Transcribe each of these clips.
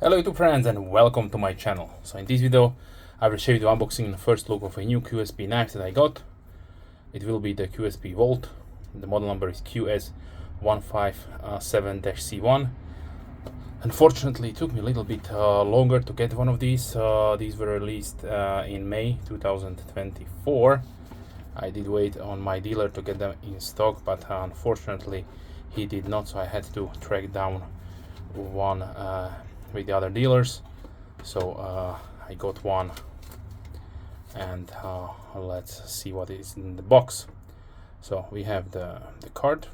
Hello YouTube friends and welcome to my channel. So in this video I will show you the unboxing and first look of a new QSP knife that I got. It will be the QSP Volt. The model number is QS157-C1. Unfortunately it took me a little bit longer to get one of these. These were released in May 2024. I did wait on my dealer to get them in stock, but unfortunately he did not, so I had to track down one with the other dealers. So I got one, and let's see what is in the box. So we have the card,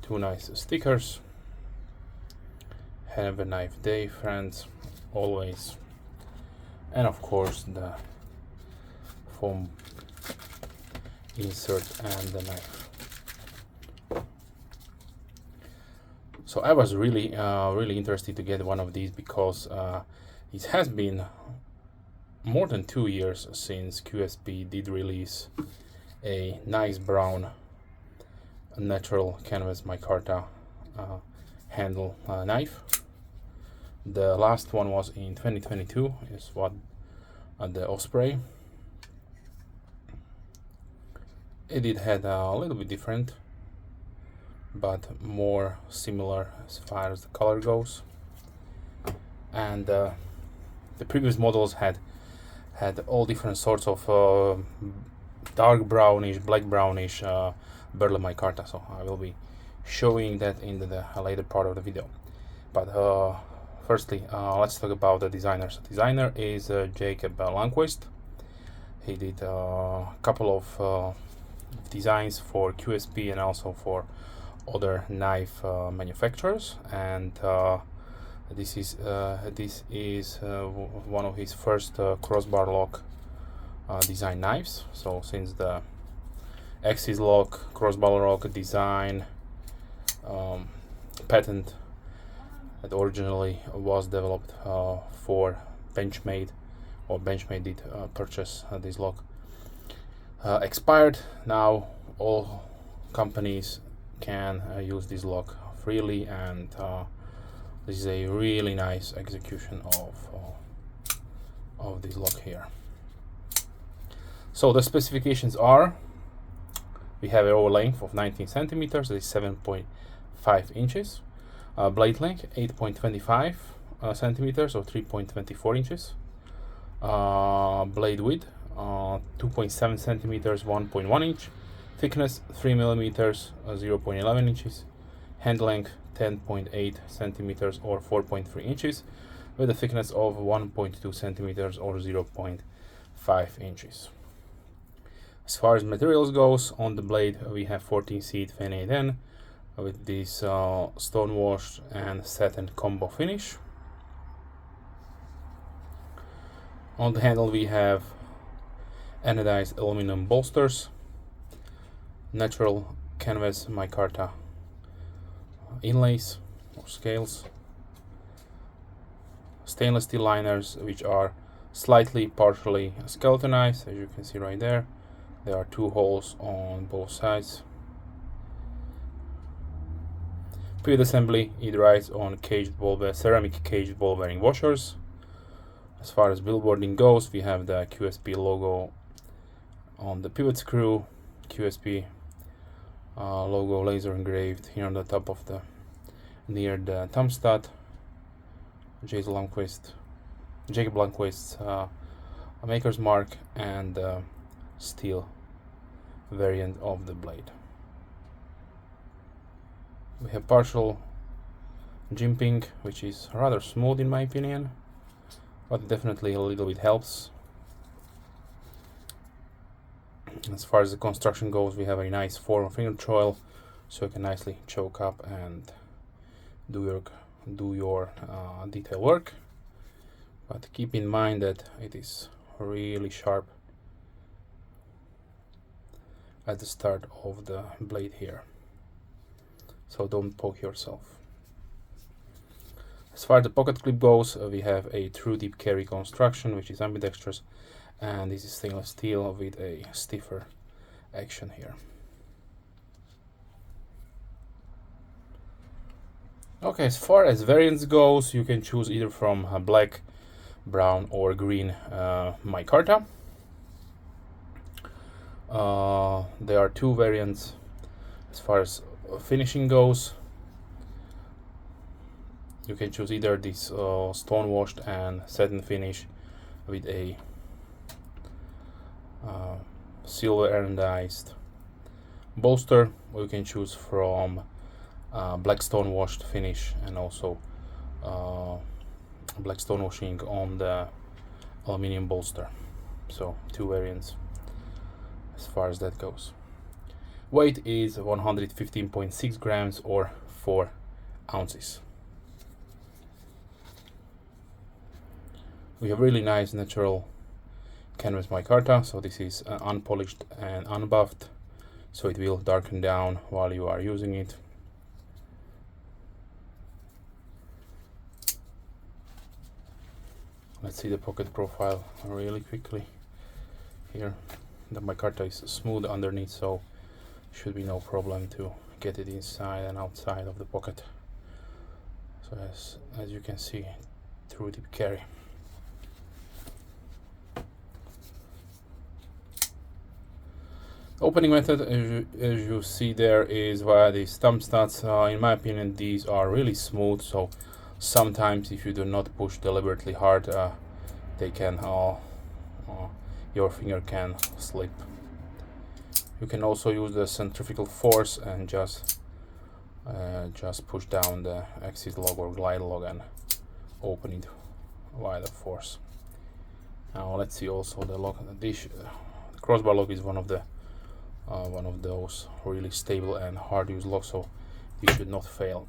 two nice stickers, have a nice day friends, always, and of course the foam insert and the knife. So I was really interested to get one of these because it has been more than 2 years since QSP did release a nice brown natural canvas micarta handle knife. The last one was in 2022, is what the Osprey. It did had a little bit different, but more similar as far as the color goes. And the previous models had all different sorts of dark brownish, black brownish burlap micarta. So I will be showing that in the later part of the video. But firstly, let's talk about the designer. So designer is Jacob Lundquist. He did a couple of designs for QSP and also for other knife manufacturers, and this is one of his first crossbar lock design knives. So since the Axislock crossbar lock design patent that originally was developed for Benchmade, or Benchmade did purchase this lock, expired, now all companies can use this lock freely, and this is a really nice execution of this lock here. So the specifications are: we have an over length of 19 centimeters, that is 7.5 inches, blade length 8.25 centimeters or 3.24 inches, blade width 2.7 centimeters 1.1 inch, thickness 3 millimeters 0.11 inches, hand length 10.8 centimeters or 4.3 inches, with a thickness of 1.2 centimeters or 0.5 inches. As far as materials goes, on the blade we have 14C 28N with this Stonewashed and Satin combo finish. On the handle we have anodized aluminum bolsters, natural canvas micarta inlays or scales, stainless steel liners which are slightly partially skeletonized, as you can see right there. There are 2 holes on both sides. Pivot assembly, it rides on ceramic caged ball bearing washers. As far as billboarding goes, we have the QSP logo on the pivot screw, QSP logo laser engraved here on the top of the near the thumb stud. Jacob Lundquist's maker's mark, and steel variant of the blade. We have partial jimping, which is rather smooth in my opinion, but definitely a little bit helps. As far as the construction goes, we have a nice form finger choil, so you can nicely choke up and do your detail work. But keep in mind that it is really sharp at the start of the blade here, so don't poke yourself. As far as the pocket clip goes, we have a true deep carry construction, which is ambidextrous, and this is stainless steel with a stiffer action here. Okay, as far as variants goes, you can choose either from black, brown or green micarta. There are two variants as far as finishing goes. You can choose either this Stonewashed and Satin finish with a silver anodized bolster, or you can choose from black Stonewashed finish and also black stonewashing on the aluminium bolster. So two variants as far as that goes. Weight is 115.6 grams or 4 ounces. We have really nice natural canvas micarta, so this is unpolished and unbuffed, so it will darken down while you are using it. Let's see the pocket profile really quickly here. The micarta is smooth underneath, so should be no problem to get it inside and outside of the pocket. So as you can see, through deep carry. Opening method, as you see there, is via the stump studs. In my opinion, these are really smooth, so sometimes if you do not push deliberately hard, they can your finger can slip. You can also use the centrifugal force and just push down the Axislock or Glidelock and open it via the force. Now let's see also the lock. The crossbar lock is one of those really stable and hard to use locks, so it should not fail.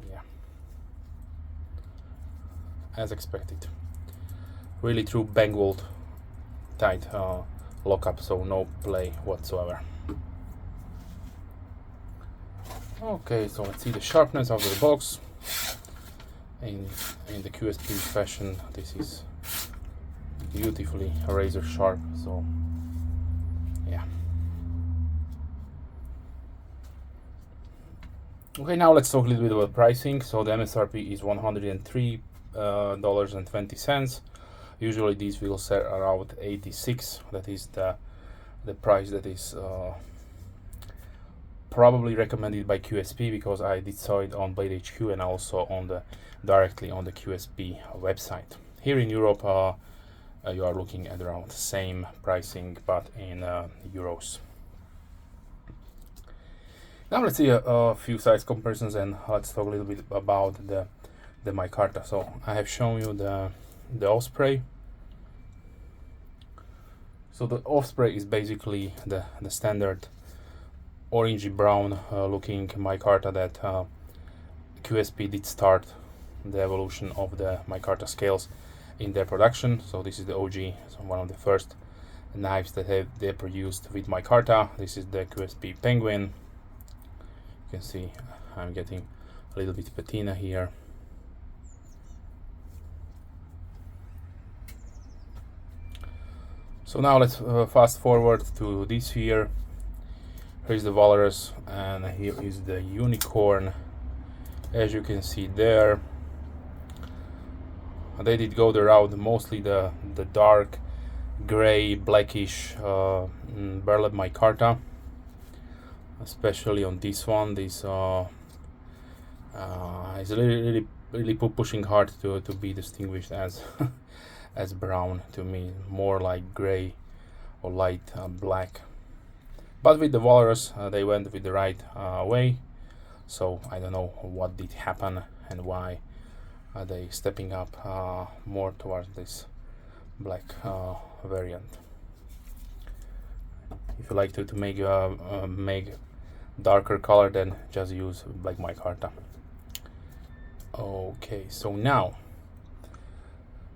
Yeah, as expected. Really true bang bolt tight lockup, so no play whatsoever. Okay, so let's see the sharpness of the box. In the QSP fashion, this is beautifully razor sharp, so yeah. Okay, now let's talk a little bit about pricing. So the MSRP is $103.20. Usually these will sell around 86. That is the price that is probably recommended by QSP, because I did saw it on Blade HQ and also on directly on the QSP website. Here in Europe, you are looking at around the same pricing, but in euros. Now let's see a few size comparisons, and let's talk a little bit about the micarta. So I have shown you the Osprey. So the Osprey is basically the standard orangey brown looking micarta that QSP did start the evolution of the micarta scales in their production. So this is the OG, so one of the first knives that they produced with micarta. This is the QSP Penguin. You can see I'm getting a little bit patina here. So now let's fast forward to this here. Here's the Walrus, and here is the Unicorn. As you can see there, they did go the route mostly the dark gray blackish burlap micarta, especially on this one. This is really pushing hard to be distinguished as as brown. To me, more like gray or light black. But with the Walrus, they went with the right way. So I don't know what did happen and why are they stepping up more towards this black variant. If you like to make darker color, then just use black micarta. Okay, so now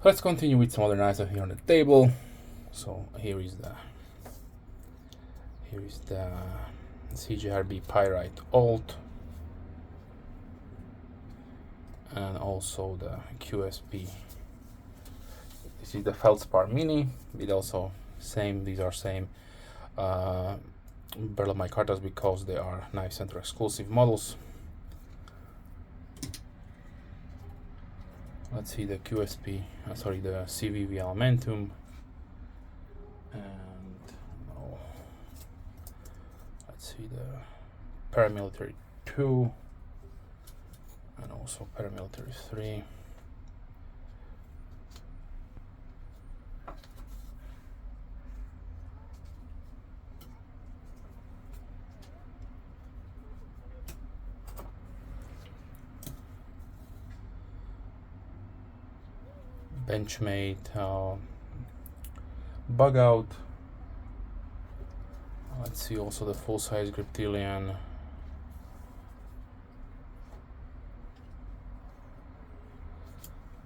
let's continue with some other knives here on the table. So here is the CJRB Pyrite Alt, and also the QSP. This is the Feldspar Mini. It also same. These are same barrel micartas because they are Knife Center exclusive models. Let's see the QSP, the CVV Elementum, and let's see the Paramilitary 2, and also Paramilitary 3. Benchmade, Bug Out. Let's see also the full-size Griptilian.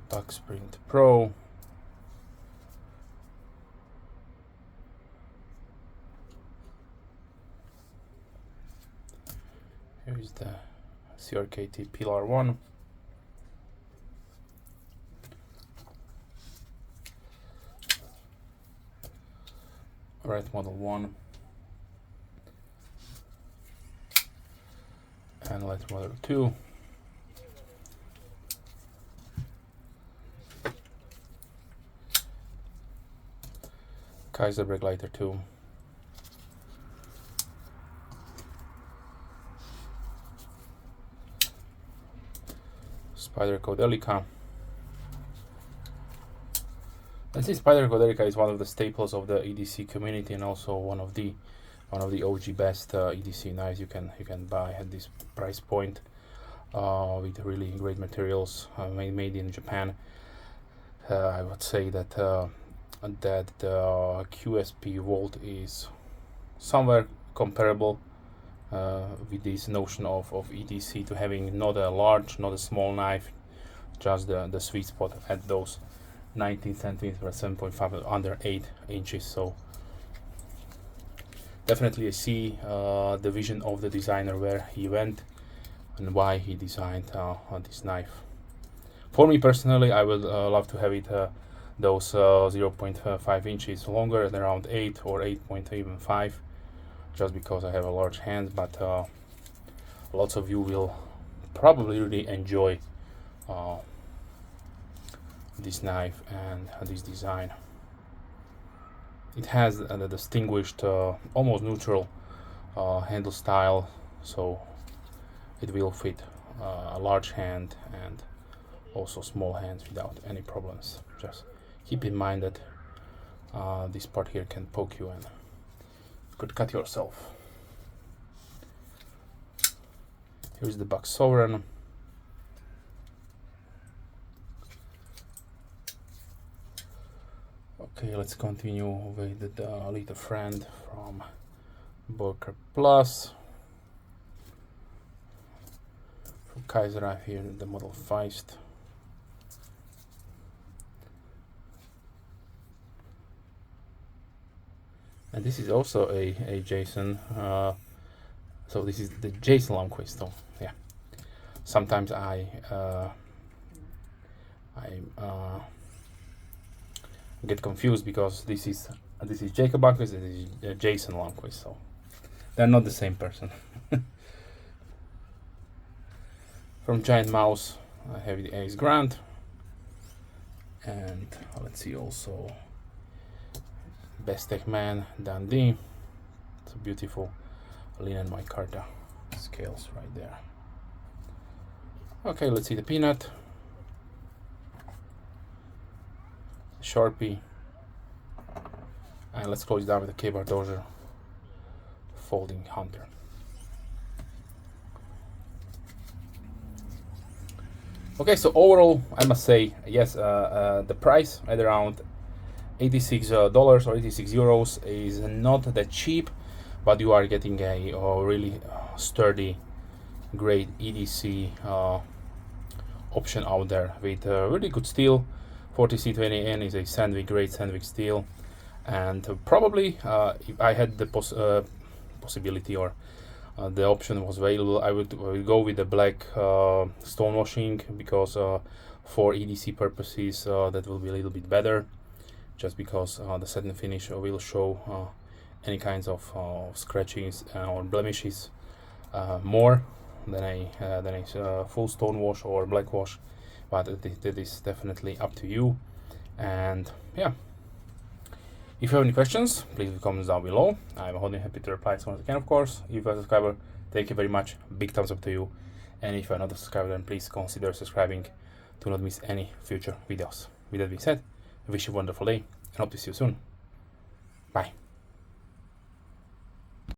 Duck Sprint Pro. Here is the CRKT Pillar 1. Red Model 1 and Light Model 2. Kaiser Breaklighter 2. Spyderco Delica. I think Spyderco Delica is one of the staples of the EDC community, and also one of the OG best EDC knives you can buy at this price point, with really great materials, made in Japan. I would say that that the QSP Volt is somewhere comparable with this notion of EDC to having not a large, not a small knife, just the sweet spot at those 19 centimeters or 7.5 under 8 inches. So definitely I see the vision of the designer, where he went and why he designed this knife. For me personally, I would love to have it those 0.5 inches longer, at around 8 or 8.5, just because I have a large hand, but lots of you will probably really enjoy this knife and this design. It has a distinguished, almost neutral handle style, so it will fit a large hand and also small hands without any problems. Just keep in mind that this part here can poke you and you could cut yourself. Here's the Buck Sovereign. Okay, let's continue with the little friend from Borker Plus. From Kaiser, I have here the model Feist. And this is also a Jason. So this is the Jason Lundquist. So yeah, sometimes I get confused because this is Jacob Lundquist, this is Jason Lundquist, so they're not the same person. From Giant Mouse, I have the Ace Grant, and let's see also Best Tech Man Dundee. It's a beautiful linen micarta scales right there. Okay, let's see the Peanut, Sharpie, and let's close it down with the K-Bar Dozier Folding Hunter. Okay, so overall, I must say, yes, the price at around $86 or 86 euros is not that cheap, but you are getting a really sturdy, great EDC option out there with really good steel. 40C20N is a Sandvik, great Sandvik steel, and probably if I had the possibility or the option was available, I would go with the black stonewashing, because for EDC purposes that will be a little bit better, just because the satin finish will show any kinds of scratches or blemishes more than a full stone wash or black wash, but that is definitely up to you. And yeah, if you have any questions, please leave comments down below. I'm more than happy to reply as soon as I can, of course. If you're a subscriber, thank you very much. Big thumbs up to you. And if you're not a subscriber, then please consider subscribing to not miss any future videos. With that being said, I wish you a wonderful day and hope to see you soon. Bye.